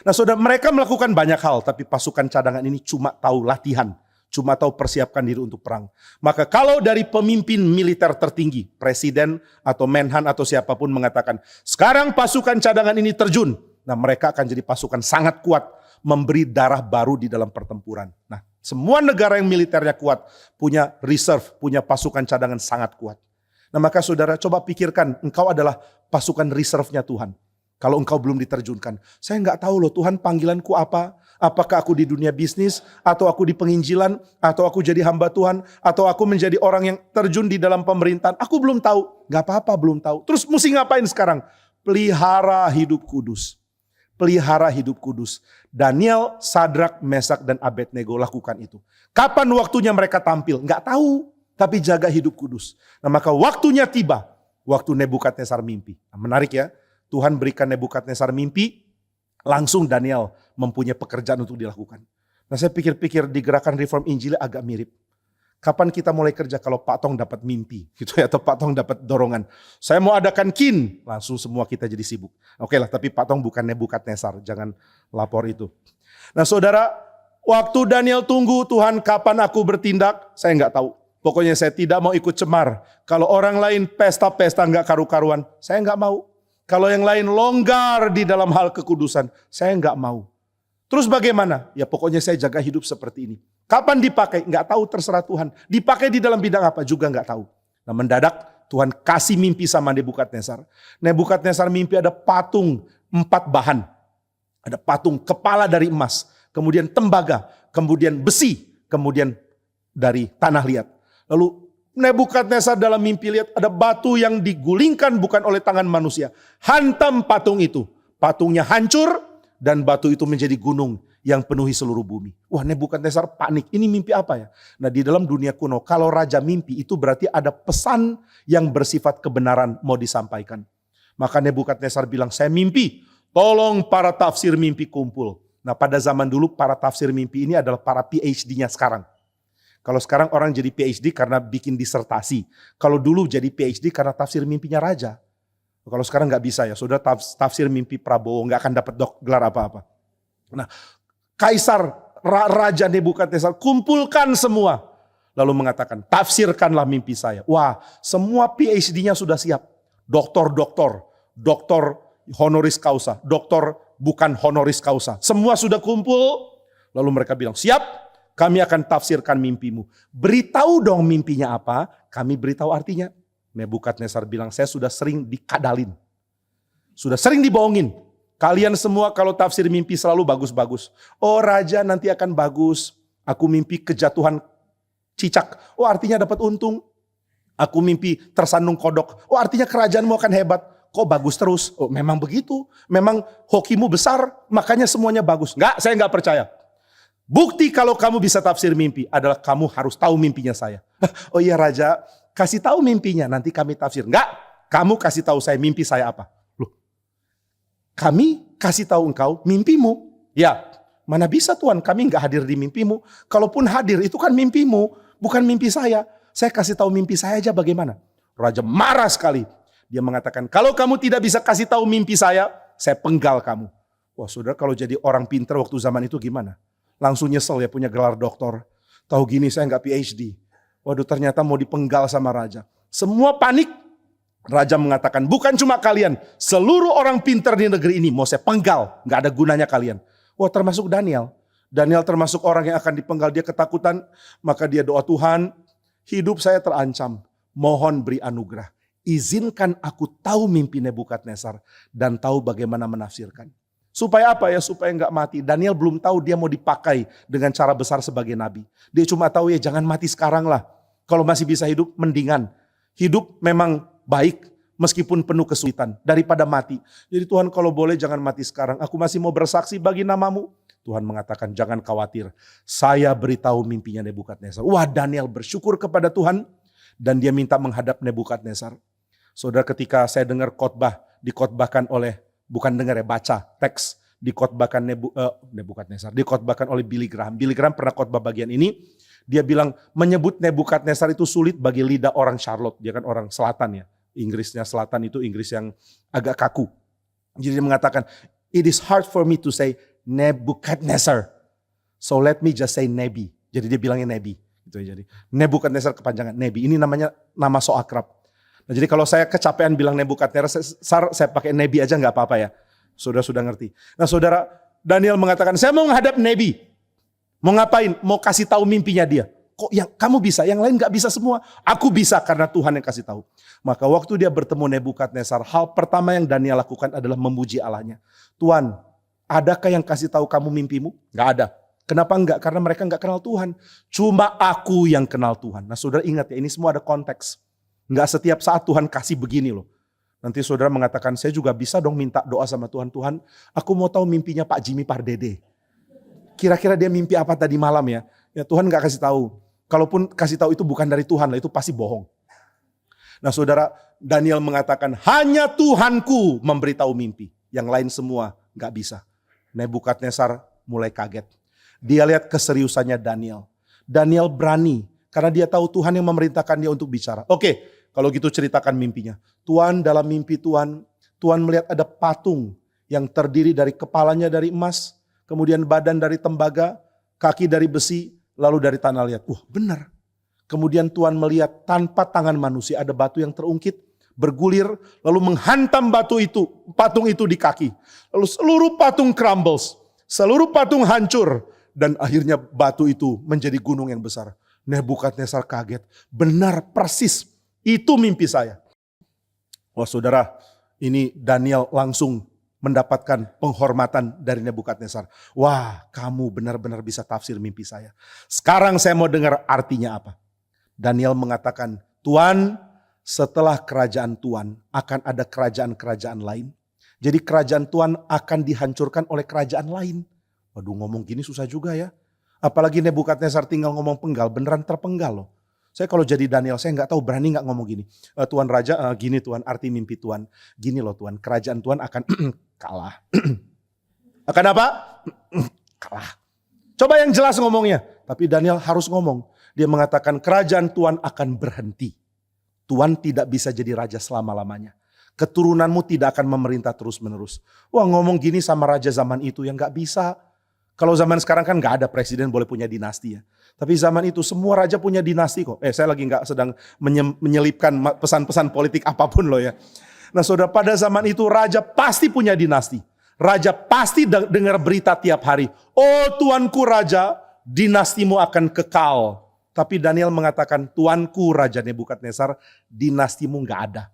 Nah saudara, mereka melakukan banyak hal, tapi pasukan cadangan ini cuma tahu latihan, cuma tahu persiapkan diri untuk perang. Maka kalau dari pemimpin militer tertinggi, presiden atau menhan atau siapapun mengatakan, sekarang pasukan cadangan ini terjun, nah mereka akan jadi pasukan sangat kuat, memberi darah baru di dalam pertempuran. Nah semua negara yang militernya kuat, punya reserve, punya pasukan cadangan sangat kuat. Nah maka saudara coba pikirkan, engkau adalah pasukan reserve-nya Tuhan. Kalau engkau belum diterjunkan, saya nggak tahu loh Tuhan panggilanku apa. Apakah aku di dunia bisnis, atau aku di penginjilan, atau aku jadi hamba Tuhan, atau aku menjadi orang yang terjun di dalam pemerintahan. Aku belum tahu. Gak apa-apa, belum tahu. Terus mesti ngapain sekarang? Pelihara hidup kudus. Pelihara hidup kudus. Daniel, Sadrak, Mesak, dan Abednego lakukan itu. Kapan waktunya mereka tampil? Gak tahu. Tapi jaga hidup kudus. Nah, maka waktunya tiba. Waktu Nebukadnezar mimpi. Nah, menarik ya. Tuhan berikan Nebukadnezar mimpi. Langsung Daniel mempunyai pekerjaan untuk dilakukan. Nah, saya pikir-pikir di gerakan reform Injil agak mirip. Kapan kita mulai kerja kalau Pak Tong dapat mimpi gitu ya, atau Pak Tong dapat dorongan. Saya mau adakan kin, langsung semua kita jadi sibuk. Oke lah, tapi Pak Tong bukan Nebukadnezar, jangan lapor itu. Nah saudara, waktu Daniel tunggu Tuhan kapan aku bertindak, saya nggak tahu. Pokoknya saya tidak mau ikut cemar. Kalau orang lain pesta-pesta nggak karu-karuan, saya nggak mau. Kalau yang lain longgar di dalam hal kekudusan, saya nggak mau. Terus bagaimana? Ya pokoknya saya jaga hidup seperti ini. Kapan dipakai? Nggak tahu, terserah Tuhan. Dipakai di dalam bidang apa juga nggak tahu. Nah mendadak Tuhan kasih mimpi sama Nebukadnezar. Nebukadnezar mimpi ada patung 4 bahan. Ada patung kepala dari emas, kemudian tembaga, kemudian besi, kemudian dari tanah liat. Lalu Nebukadnezar dalam mimpi lihat ada batu yang digulingkan bukan oleh tangan manusia. Hantam patung itu. Patungnya hancur dan batu itu menjadi gunung yang penuhi seluruh bumi. Wah, Nebukadnezar panik. Ini mimpi apa ya? Nah, di dalam dunia kuno kalau raja mimpi itu berarti ada pesan yang bersifat kebenaran mau disampaikan. Maka Nebukadnezar bilang, saya mimpi. Tolong para tafsir mimpi kumpul. Nah, pada zaman dulu para tafsir mimpi ini adalah para PhD-nya sekarang. Kalau sekarang orang jadi PhD karena bikin disertasi. Kalau dulu jadi PhD karena tafsir mimpinya raja. Kalau sekarang nggak bisa ya, sudah tafsir mimpi Prabowo nggak akan dapat gelar apa-apa. Nah, Kaisar Raja Nebukadnezar kumpulkan semua. Lalu mengatakan, tafsirkanlah mimpi saya. Wah, semua PhD-nya sudah siap. Doktor honoris causa, doktor bukan honoris causa. Semua sudah kumpul. Lalu mereka bilang, siap. Kami akan tafsirkan mimpimu. Beritahu dong mimpinya apa, kami beritahu artinya. Nebukadnezar bilang, saya sudah sering dikadalin. Sudah sering dibohongin. Kalian semua kalau tafsir mimpi selalu bagus-bagus. Oh raja nanti akan bagus. Aku mimpi kejatuhan cicak. Oh artinya dapat untung. Aku mimpi tersandung kodok. Oh artinya kerajaanmu akan hebat. Kok bagus terus? Oh memang begitu. Memang hokimu besar, makanya semuanya bagus. Enggak, saya enggak percaya. Bukti kalau kamu bisa tafsir mimpi adalah kamu harus tahu mimpinya saya. Oh iya raja, kasih tahu mimpinya nanti kami tafsir. Enggak, kamu kasih tahu saya mimpi saya apa. Loh, kami kasih tahu engkau mimpimu. Ya, mana bisa Tuhan, kami enggak hadir di mimpimu. Kalaupun hadir itu kan mimpimu, bukan mimpi saya. Saya kasih tahu mimpi saya aja bagaimana. Raja marah sekali. Dia mengatakan, kalau kamu tidak bisa kasih tahu mimpi saya penggal kamu. Wah saudara, kalau jadi orang pintar waktu zaman itu gimana? Langsung nyesel ya punya gelar doktor. Tahu gini saya nggak PhD. Waduh ternyata mau dipenggal sama raja. Semua panik. Raja mengatakan bukan cuma kalian. Seluruh orang pintar di negeri ini mau saya penggal. Nggak ada gunanya kalian. Wah termasuk Daniel. Daniel termasuk orang yang akan dipenggal. Dia ketakutan. Maka dia doa, Tuhan hidup saya terancam. Mohon beri anugerah. Izinkan aku tahu mimpi Nebukadnezar. Dan tahu bagaimana menafsirkan. Supaya apa ya? Supaya enggak mati. Daniel belum tahu dia mau dipakai dengan cara besar sebagai nabi. Dia cuma tahu ya jangan mati sekarang lah. Kalau masih bisa hidup mendingan. Hidup memang baik meskipun penuh kesulitan daripada mati. Jadi Tuhan kalau boleh jangan mati sekarang. Aku masih mau bersaksi bagi namamu. Tuhan mengatakan jangan khawatir. Saya beritahu mimpinya Nebukadnezar. Wah Daniel bersyukur kepada Tuhan. Dan dia minta menghadap Nebukadnezar. Saudara ketika saya dengar khotbah dikhotbahkan oleh bukan dengar ya, baca teks dikhotbahkan Nebukadnezar, dikhotbahkan oleh Billy Graham. Billy Graham pernah khotbah bagian ini. Dia bilang menyebut Nebukadnezar itu sulit bagi lidah orang Charlotte. Dia kan orang selatan ya. Inggrisnya selatan itu Inggris yang agak kaku. Jadi dia mengatakan, it is hard for me to say Nebukadnezar. So let me just say Nebi. Jadi dia bilangnya Nebi. Gitu ya, jadi Nebukadnezar kepanjangan Nebi. Ini namanya nama so akrab. Nah, jadi kalau saya kecapean bilang Nebukadnezar, saya pakai Nebi aja nggak apa-apa ya. Saudara sudah ngerti. Nah saudara, Daniel mengatakan, saya mau menghadap Nebi. Mau ngapain? Mau kasih tahu mimpinya dia. Kok yang kamu bisa, yang lain nggak bisa semua. Aku bisa karena Tuhan yang kasih tahu. Maka waktu dia bertemu Nebukadnezar, hal pertama yang Daniel lakukan adalah memuji Allahnya. Tuhan, Adakah yang kasih tahu kamu mimpimu? Gak ada. Kenapa enggak? Karena mereka enggak kenal Tuhan. Cuma aku yang kenal Tuhan. Nah saudara ingat ya, ini semua ada konteks. Enggak setiap saat Tuhan kasih begini loh. Nanti saudara mengatakan, saya juga bisa dong minta doa sama Tuhan. Tuhan, aku mau tahu mimpinya Pak Jimmy Pardede. Kira-kira dia mimpi apa tadi malam ya? Ya Tuhan enggak kasih tahu. Kalaupun kasih tahu itu bukan dari Tuhan lah, itu pasti bohong. Nah saudara, Daniel mengatakan, hanya Tuhanku memberitahu mimpi. Yang lain semua enggak bisa. Nebukadnezar mulai kaget. Dia lihat keseriusannya Daniel. Daniel berani karena dia tahu Tuhan yang memerintahkan dia untuk bicara. Oke, kalau gitu ceritakan mimpinya. Tuhan, dalam mimpi Tuhan melihat ada patung yang terdiri dari kepalanya dari emas, kemudian badan dari tembaga, kaki dari besi, lalu dari tanah liat. Benar. Kemudian Tuhan melihat tanpa tangan manusia ada batu yang terungkit, bergulir, lalu menghantam patung itu di kaki. Lalu seluruh patung crumbles, seluruh patung hancur. Dan akhirnya batu itu menjadi gunung yang besar. Nebukadnezar kaget. Benar persis. Itu mimpi saya. Wah saudara, ini Daniel langsung mendapatkan penghormatan dari Nebukadnezar. Wah, kamu benar-benar bisa tafsir mimpi saya. Sekarang saya mau dengar artinya apa. Daniel mengatakan, Tuhan, setelah kerajaan Tuhan akan ada kerajaan-kerajaan lain. Jadi kerajaan Tuhan akan dihancurkan oleh kerajaan lain. Waduh, ngomong gini susah juga ya. Apalagi Nebukadnezar tinggal ngomong penggal, beneran terpenggal loh. Saya kalau jadi Daniel, saya nggak tahu berani nggak ngomong gini. Tuan Raja, gini Tuhan, arti mimpi Tuhan. Gini loh Tuhan, kerajaan Tuhan akan kalah. Akan apa? Kalah. Coba yang jelas ngomongnya. Tapi Daniel harus ngomong. Dia mengatakan kerajaan Tuhan akan berhenti. Tuhan tidak bisa jadi raja selama-lamanya. Keturunanmu tidak akan memerintah terus-menerus. Wah, ngomong gini sama raja zaman itu yang nggak bisa. Kalau zaman sekarang kan nggak ada presiden boleh punya dinasti ya. Tapi zaman itu semua raja punya dinasti kok. Saya lagi nggak sedang menyelipkan pesan-pesan politik apapun loh ya. Nah saudara, pada zaman itu raja pasti punya dinasti. Raja pasti dengar berita tiap hari. Oh tuanku raja, dinastimu akan kekal. Tapi Daniel mengatakan, tuanku Raja Nebukadnezar, dinastimu nggak ada.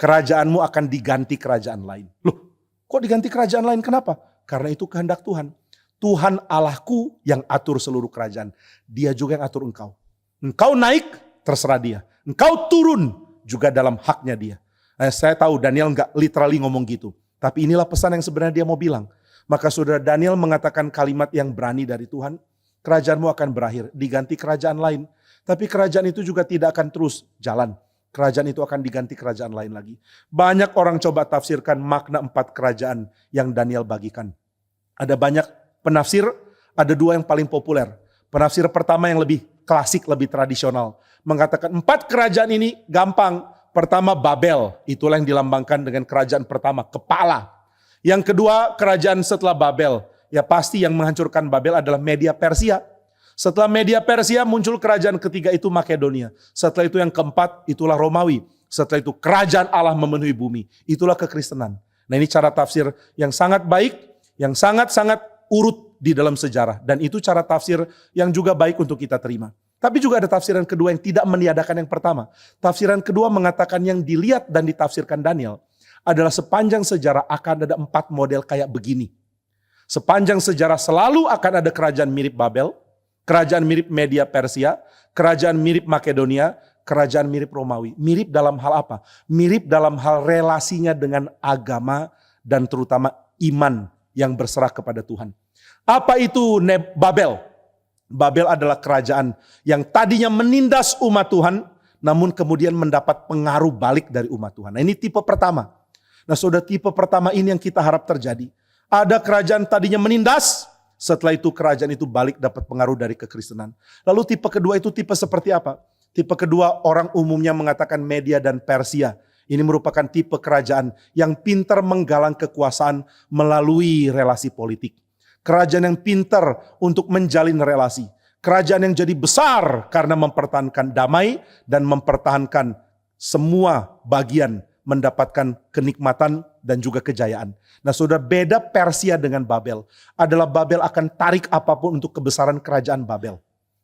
Kerajaanmu akan diganti kerajaan lain. Loh, kok diganti kerajaan lain? Kenapa? Karena itu kehendak Tuhan. Tuhan Allahku yang atur seluruh kerajaan. Dia juga yang atur engkau. Engkau naik, terserah dia. Engkau turun, juga dalam haknya dia. Saya tahu Daniel nggak literally ngomong gitu. Tapi inilah pesan yang sebenarnya dia mau bilang. Maka saudara, Daniel mengatakan kalimat yang berani dari Tuhan. Kerajaanmu akan berakhir, diganti kerajaan lain. Tapi kerajaan itu juga tidak akan terus jalan. Kerajaan itu akan diganti kerajaan lain lagi. Banyak orang coba tafsirkan makna 4 kerajaan yang Daniel bagikan. Ada banyak penafsir, ada 2 yang paling populer. Penafsir pertama yang lebih klasik, lebih tradisional. Mengatakan 4 kerajaan ini gampang. Pertama Babel, itulah yang dilambangkan dengan kerajaan pertama, kepala. Yang kedua kerajaan setelah Babel, ya pasti yang menghancurkan Babel adalah Media Persia. Setelah Media Persia muncul kerajaan ketiga itu Makedonia. Setelah itu yang keempat itulah Romawi. Setelah itu kerajaan Allah memenuhi bumi. Itulah kekristenan. Nah ini cara tafsir yang sangat baik, yang sangat-sangat urut di dalam sejarah. Dan itu cara tafsir yang juga baik untuk kita terima. Tapi juga ada tafsiran kedua yang tidak meniadakan yang pertama. Tafsiran kedua mengatakan yang dilihat dan ditafsirkan Daniel adalah sepanjang sejarah akan ada 4 model kayak begini. Sepanjang sejarah selalu akan ada kerajaan mirip Babel, kerajaan mirip Media Persia, kerajaan mirip Makedonia, kerajaan mirip Romawi. Mirip dalam hal apa? Mirip dalam hal relasinya dengan agama dan terutama iman yang berserah kepada Tuhan. Apa itu Babel? Babel adalah kerajaan yang tadinya menindas umat Tuhan, namun kemudian mendapat pengaruh balik dari umat Tuhan. Nah ini tipe pertama. Nah saudara, tipe pertama ini yang kita harap terjadi. Ada kerajaan tadinya menindas, setelah itu kerajaan itu balik dapat pengaruh dari kekristenan. Lalu tipe kedua itu tipe seperti apa? Tipe kedua orang umumnya mengatakan Media dan Persia. Ini merupakan tipe kerajaan yang pintar menggalang kekuasaan melalui relasi politik. Kerajaan yang pintar untuk menjalin relasi. Kerajaan yang jadi besar karena mempertahankan damai dan mempertahankan semua bagian mendapatkan kenikmatan dan juga kejayaan. Nah saudara, beda Persia dengan Babel adalah Babel akan tarik apapun untuk kebesaran kerajaan Babel.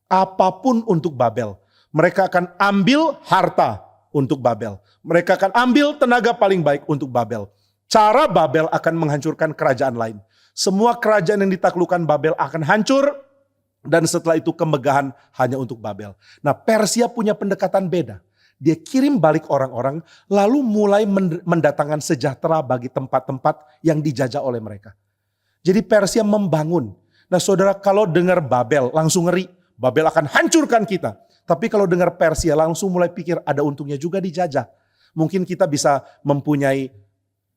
Apapun untuk Babel. Mereka akan ambil harta untuk Babel. Mereka akan ambil tenaga paling baik untuk Babel. Cara Babel akan menghancurkan kerajaan lain. Semua kerajaan yang ditaklukkan Babel akan hancur. Dan setelah itu kemegahan hanya untuk Babel. Nah, Persia punya pendekatan beda. Dia kirim balik orang-orang lalu mulai mendatangkan sejahtera bagi tempat-tempat yang dijajah oleh mereka. Jadi Persia membangun. Nah saudara, kalau dengar Babel langsung ngeri. Babel akan hancurkan kita. Tapi kalau dengar Persia langsung mulai pikir ada untungnya juga dijajah. Mungkin kita bisa mempunyai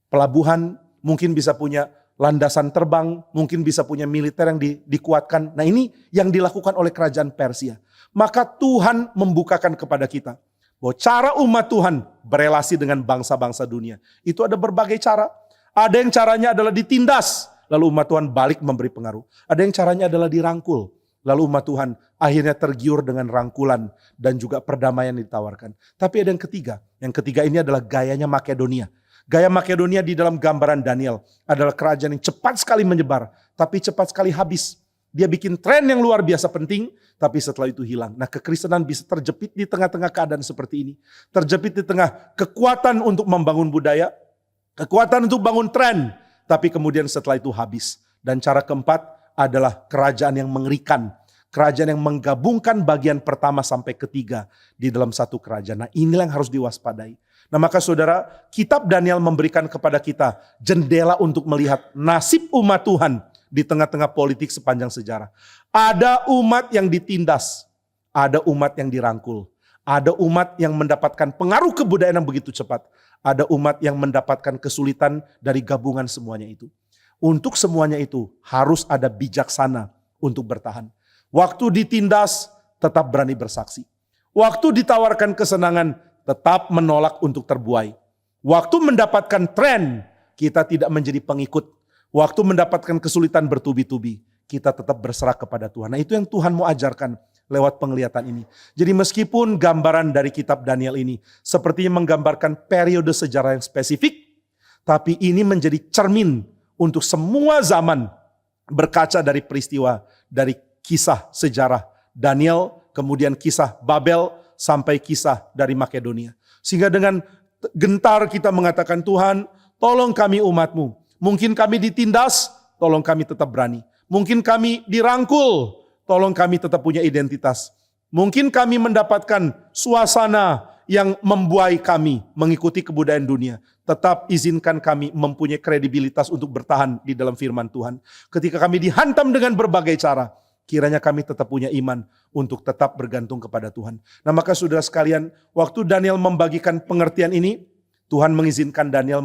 pelabuhan, mungkin bisa punya landasan terbang, mungkin bisa punya militer yang dikuatkan. Nah ini yang dilakukan oleh kerajaan Persia. Maka Tuhan membukakan kepada kita bahwa cara umat Tuhan berelasi dengan bangsa-bangsa dunia. Itu ada berbagai cara. Ada yang caranya adalah ditindas, lalu umat Tuhan balik memberi pengaruh. Ada yang caranya adalah dirangkul, lalu umat Tuhan akhirnya tergiur dengan rangkulan dan juga perdamaian ditawarkan. Tapi ada yang ketiga. Yang ketiga ini adalah gayanya Makedonia. Gaya Makedonia di dalam gambaran Daniel adalah kerajaan yang cepat sekali menyebar, tapi cepat sekali habis. Dia bikin tren yang luar biasa penting, tapi setelah itu hilang. Nah, kekristenan bisa terjepit di tengah-tengah keadaan seperti ini. Terjepit di tengah kekuatan untuk membangun budaya, kekuatan untuk bangun tren, tapi kemudian setelah itu habis. Dan cara keempat adalah kerajaan yang mengerikan. Kerajaan yang menggabungkan bagian pertama sampai ketiga di dalam satu kerajaan. Nah, inilah yang harus diwaspadai. Nah maka saudara, kitab Daniel memberikan kepada kita jendela untuk melihat nasib umat Tuhan di tengah-tengah politik sepanjang sejarah. Ada umat yang ditindas, ada umat yang dirangkul, ada umat yang mendapatkan pengaruh kebudayaan yang begitu cepat, ada umat yang mendapatkan kesulitan dari gabungan semuanya itu. Untuk semuanya itu harus ada bijaksana untuk bertahan. Waktu ditindas tetap berani bersaksi. Waktu ditawarkan kesenangan tetap menolak untuk terbuai. Waktu mendapatkan tren, kita tidak menjadi pengikut. Waktu mendapatkan kesulitan bertubi-tubi, kita tetap berserah kepada Tuhan. Nah itu yang Tuhan mau ajarkan lewat penglihatan ini. Jadi meskipun gambaran dari kitab Daniel ini sepertinya menggambarkan periode sejarah yang spesifik, tapi ini menjadi cermin untuk semua zaman berkaca dari peristiwa, dari kisah sejarah Daniel, kemudian kisah Babel, sampai kisah dari Makedonia. Sehingga dengan gentar kita mengatakan, Tuhan tolong kami umat-Mu. Mungkin kami ditindas, tolong kami tetap berani. Mungkin kami dirangkul, tolong kami tetap punya identitas. Mungkin kami mendapatkan suasana yang membuai kami mengikuti kebudayaan dunia. Tetap izinkan kami mempunyai kredibilitas untuk bertahan di dalam firman Tuhan. Ketika kami dihantam dengan berbagai cara, kiranya kami tetap punya iman untuk tetap bergantung kepada Tuhan. Nah maka saudara sekalian, waktu Daniel membagikan pengertian ini, Tuhan mengizinkan Daniel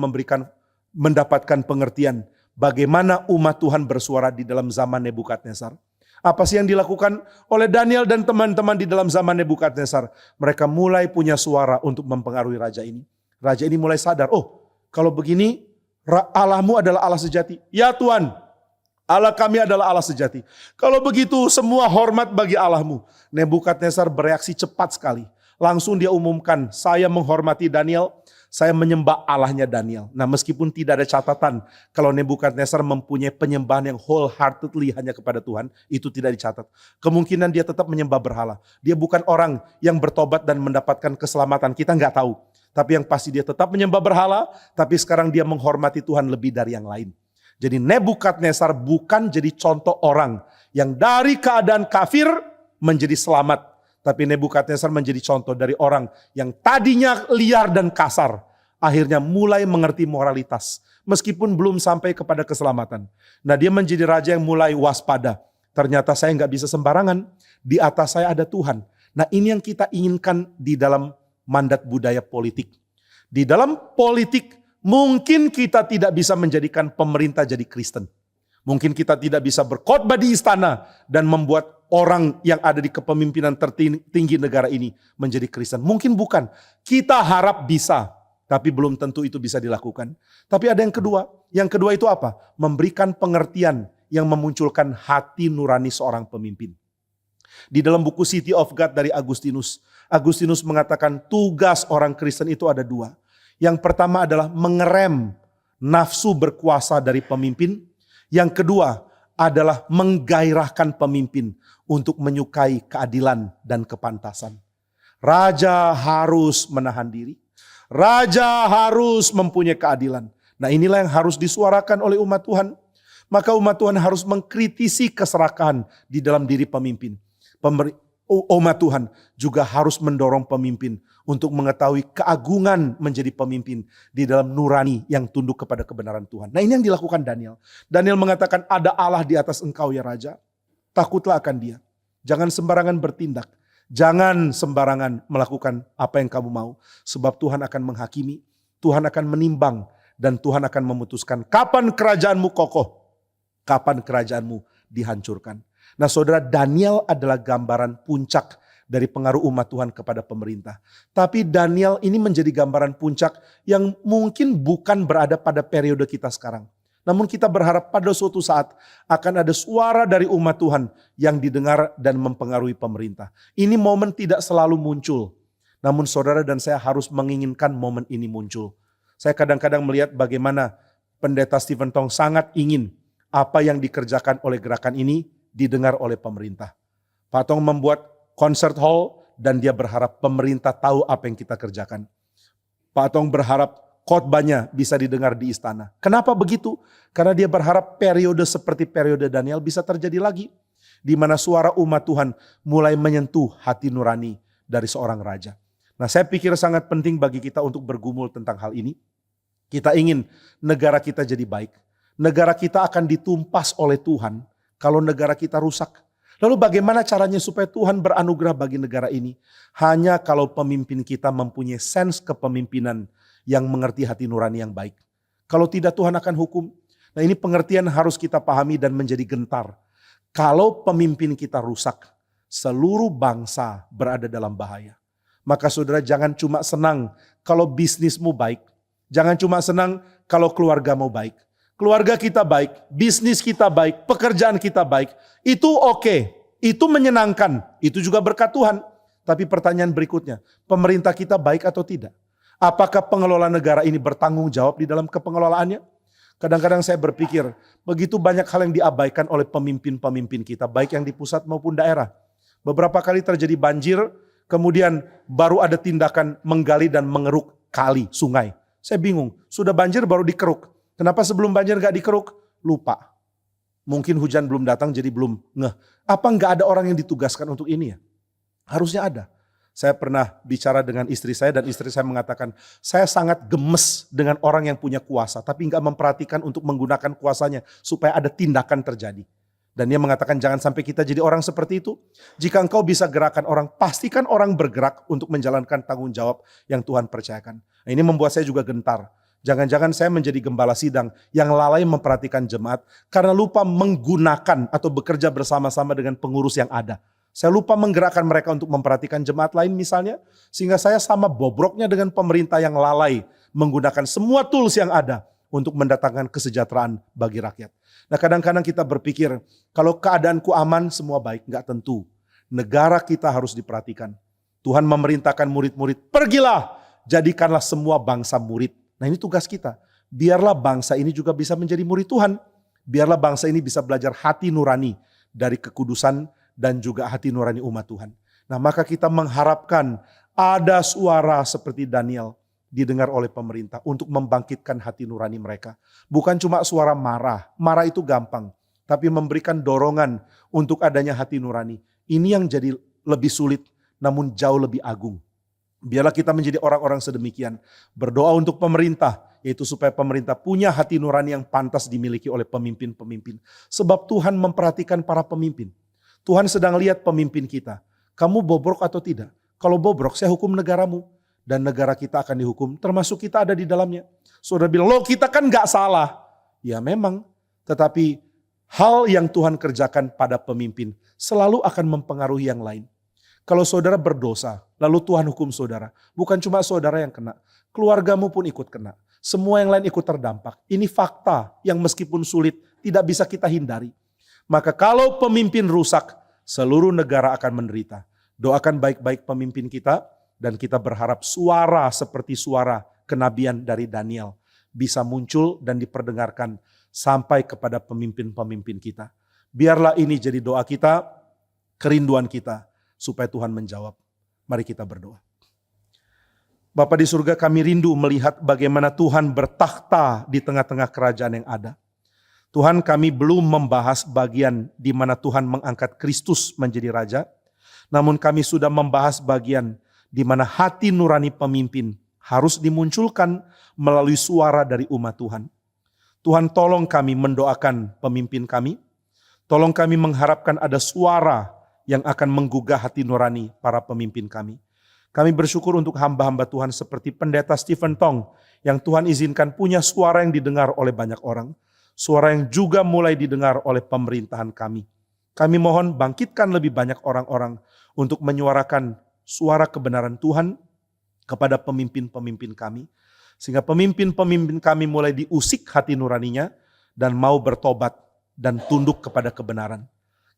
mendapatkan pengertian bagaimana umat Tuhan bersuara di dalam zaman Nebukadnezar. Apa sih yang dilakukan oleh Daniel dan teman-teman di dalam zaman Nebukadnezar? Mereka mulai punya suara untuk mempengaruhi raja ini. Raja ini mulai sadar, oh kalau begini Allahmu adalah Allah sejati. Ya Tuhan, Allah kami adalah Allah sejati. Kalau begitu semua hormat bagi Allahmu. Nebukadnezar bereaksi cepat sekali. Langsung dia umumkan, saya menghormati Daniel, saya menyembah Allahnya Daniel. Nah meskipun tidak ada catatan kalau Nebukadnezar mempunyai penyembahan yang wholeheartedly hanya kepada Tuhan, itu tidak dicatat. Kemungkinan dia tetap menyembah berhala. Dia bukan orang yang bertobat dan mendapatkan keselamatan, kita nggak tahu. Tapi yang pasti dia tetap menyembah berhala, tapi sekarang dia menghormati Tuhan lebih dari yang lain. Jadi Nebukadnezar bukan jadi contoh orang yang dari keadaan kafir menjadi selamat. Tapi Nebukadnezar menjadi contoh dari orang yang tadinya liar dan kasar. Akhirnya mulai mengerti moralitas. Meskipun belum sampai kepada keselamatan. Nah dia menjadi raja yang mulai waspada. Ternyata saya nggak bisa sembarangan. Di atas saya ada Tuhan. Nah ini yang kita inginkan di dalam mandat budaya politik. Di dalam politik mungkin kita tidak bisa menjadikan pemerintah jadi Kristen. Mungkin kita tidak bisa berkhotbah di istana dan membuat orang yang ada di kepemimpinan tertinggi negara ini menjadi Kristen. Mungkin bukan. Kita harap bisa, tapi belum tentu itu bisa dilakukan. Tapi ada yang kedua. Yang kedua itu apa? Memberikan pengertian yang memunculkan hati nurani seorang pemimpin. Di dalam buku City of God dari Agustinus, Agustinus mengatakan tugas orang Kristen itu ada dua. Yang pertama adalah mengerem nafsu berkuasa dari pemimpin. Yang kedua adalah menggairahkan pemimpin untuk menyukai keadilan dan kepantasan. Raja harus menahan diri. Raja harus mempunyai keadilan. Nah inilah yang harus disuarakan oleh umat Tuhan. Maka umat Tuhan harus mengkritisi keserakahan di dalam diri pemimpin. Umat Tuhan juga harus mendorong pemimpin untuk mengetahui keagungan menjadi pemimpin di dalam nurani yang tunduk kepada kebenaran Tuhan. Nah, ini yang dilakukan Daniel. Daniel mengatakan, ada Allah di atas engkau ya Raja. Takutlah akan Dia. Jangan sembarangan bertindak. Jangan sembarangan melakukan apa yang kamu mau. Sebab Tuhan akan menghakimi. Tuhan akan menimbang. Dan Tuhan akan memutuskan kapan kerajaanmu kokoh. Kapan kerajaanmu dihancurkan. Nah saudara, Daniel adalah gambaran puncak dari pengaruh umat Tuhan kepada pemerintah. Tapi Daniel ini menjadi gambaran puncak yang mungkin bukan berada pada periode kita sekarang. Namun kita berharap pada suatu saat akan ada suara dari umat Tuhan yang didengar dan mempengaruhi pemerintah. Ini momen tidak selalu muncul. Namun saudara dan saya harus menginginkan momen ini muncul. Saya kadang-kadang melihat bagaimana pendeta Stephen Tong sangat ingin apa yang dikerjakan oleh gerakan ini didengar oleh pemerintah. Pak Tong membuat concert hall dan dia berharap pemerintah tahu apa yang kita kerjakan. Pak Tong berharap khotbahnya bisa didengar di istana. Kenapa begitu? Karena dia berharap periode seperti periode Daniel bisa terjadi lagi. Di mana suara umat Tuhan mulai menyentuh hati nurani dari seorang raja. Nah, saya pikir sangat penting bagi kita untuk bergumul tentang hal ini. Kita ingin negara kita jadi baik. Negara kita akan ditumpas oleh Tuhan kalau negara kita rusak. Lalu bagaimana caranya supaya Tuhan beranugerah bagi negara ini? Hanya kalau pemimpin kita mempunyai sense kepemimpinan yang mengerti hati nurani yang baik. Kalau tidak Tuhan akan hukum. Nah, ini pengertian harus kita pahami dan menjadi gentar. Kalau pemimpin kita rusak, seluruh bangsa berada dalam bahaya. Maka saudara jangan cuma senang kalau bisnismu baik. Jangan cuma senang kalau keluargamu baik. Keluarga kita baik, bisnis kita baik, pekerjaan kita baik. Itu oke, itu menyenangkan, itu juga berkat Tuhan. Tapi pertanyaan berikutnya, pemerintah kita baik atau tidak? Apakah pengelola negara ini bertanggung jawab di dalam kepengelolaannya? Kadang-kadang saya berpikir, begitu banyak hal yang diabaikan oleh pemimpin-pemimpin kita, baik yang di pusat maupun daerah. Beberapa kali terjadi banjir, kemudian baru ada tindakan menggali dan mengeruk kali, sungai. Saya bingung, sudah banjir baru dikeruk. Kenapa sebelum banjir gak dikeruk? Lupa. Mungkin hujan belum datang jadi belum ngeh. Apa gak ada orang yang ditugaskan untuk ini ya? Harusnya ada. Saya pernah bicara dengan istri saya dan istri saya mengatakan, saya sangat gemes dengan orang yang punya kuasa tapi gak memperhatikan untuk menggunakan kuasanya supaya ada tindakan terjadi. Dan dia mengatakan jangan sampai kita jadi orang seperti itu. Jika engkau bisa gerakan orang, pastikan orang bergerak untuk menjalankan tanggung jawab yang Tuhan percayakan. Nah, ini membuat saya juga gentar. Jangan-jangan saya menjadi gembala sidang yang lalai memperhatikan jemaat karena lupa menggunakan atau bekerja bersama-sama dengan pengurus yang ada. Saya lupa menggerakkan mereka untuk memperhatikan jemaat lain misalnya. Sehingga saya sama bobroknya dengan pemerintah yang lalai menggunakan semua tools yang ada untuk mendatangkan kesejahteraan bagi rakyat. Nah kadang-kadang kita berpikir kalau keadaanku aman semua baik. Enggak tentu. Negara kita harus diperhatikan. Tuhan memerintahkan murid-murid, pergilah jadikanlah semua bangsa murid. Nah ini tugas kita. Biarlah bangsa ini juga bisa menjadi murid Tuhan. Biarlah bangsa ini bisa belajar hati nurani dari kekudusan dan juga hati nurani umat Tuhan. Nah maka kita mengharapkan ada suara seperti Daniel didengar oleh pemerintah untuk membangkitkan hati nurani mereka. Bukan cuma suara marah. Marah itu gampang. Tapi memberikan dorongan untuk adanya hati nurani. Ini yang jadi lebih sulit namun jauh lebih agung. Biarlah kita menjadi orang-orang sedemikian. Berdoa untuk pemerintah, yaitu supaya pemerintah punya hati nurani yang pantas dimiliki oleh pemimpin-pemimpin. Sebab Tuhan memperhatikan para pemimpin. Tuhan sedang lihat pemimpin kita. Kamu bobrok atau tidak? Kalau bobrok, saya hukum negaramu. Dan negara kita akan dihukum, termasuk kita ada di dalamnya. Saudara bilang, loh kita kan gak salah. Ya memang, tetapi hal yang Tuhan kerjakan pada pemimpin selalu akan mempengaruhi yang lain. Kalau saudara berdosa, lalu Tuhan hukum saudara. Bukan cuma saudara yang kena, keluargamu pun ikut kena. Semua yang lain ikut terdampak. Ini fakta yang meskipun sulit tidak bisa kita hindari. Maka kalau pemimpin rusak, seluruh negara akan menderita. Doakan baik-baik pemimpin kita dan kita berharap suara seperti suara kenabian dari Daniel bisa muncul dan diperdengarkan sampai kepada pemimpin-pemimpin kita. Biarlah ini jadi doa kita, kerinduan kita. Supaya Tuhan menjawab. Mari kita berdoa. Bapa di surga, kami rindu melihat bagaimana Tuhan bertakhta di tengah-tengah kerajaan yang ada. Tuhan, kami belum membahas bagian di mana Tuhan mengangkat Kristus menjadi Raja, namun kami sudah membahas bagian di mana hati nurani pemimpin harus dimunculkan melalui suara dari umat Tuhan. Tuhan, tolong kami mendoakan pemimpin kami, tolong kami mengharapkan ada suara yang akan menggugah hati nurani para pemimpin kami. Kami bersyukur untuk hamba-hamba Tuhan seperti Pendeta Stephen Tong, yang Tuhan izinkan punya suara yang didengar oleh banyak orang. Suara yang juga mulai didengar oleh pemerintahan kami. Kami mohon bangkitkan lebih banyak orang-orang untuk menyuarakan suara kebenaran Tuhan kepada pemimpin-pemimpin kami. Sehingga pemimpin-pemimpin kami mulai diusik hati nuraninya dan mau bertobat dan tunduk kepada kebenaran.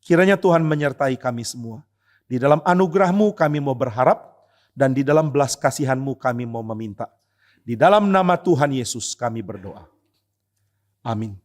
Kiranya Tuhan menyertai kami semua. Di dalam anugerah-Mu kami mau berharap dan di dalam belas kasihan-Mu kami mau meminta. Di dalam nama Tuhan Yesus kami berdoa. Amin.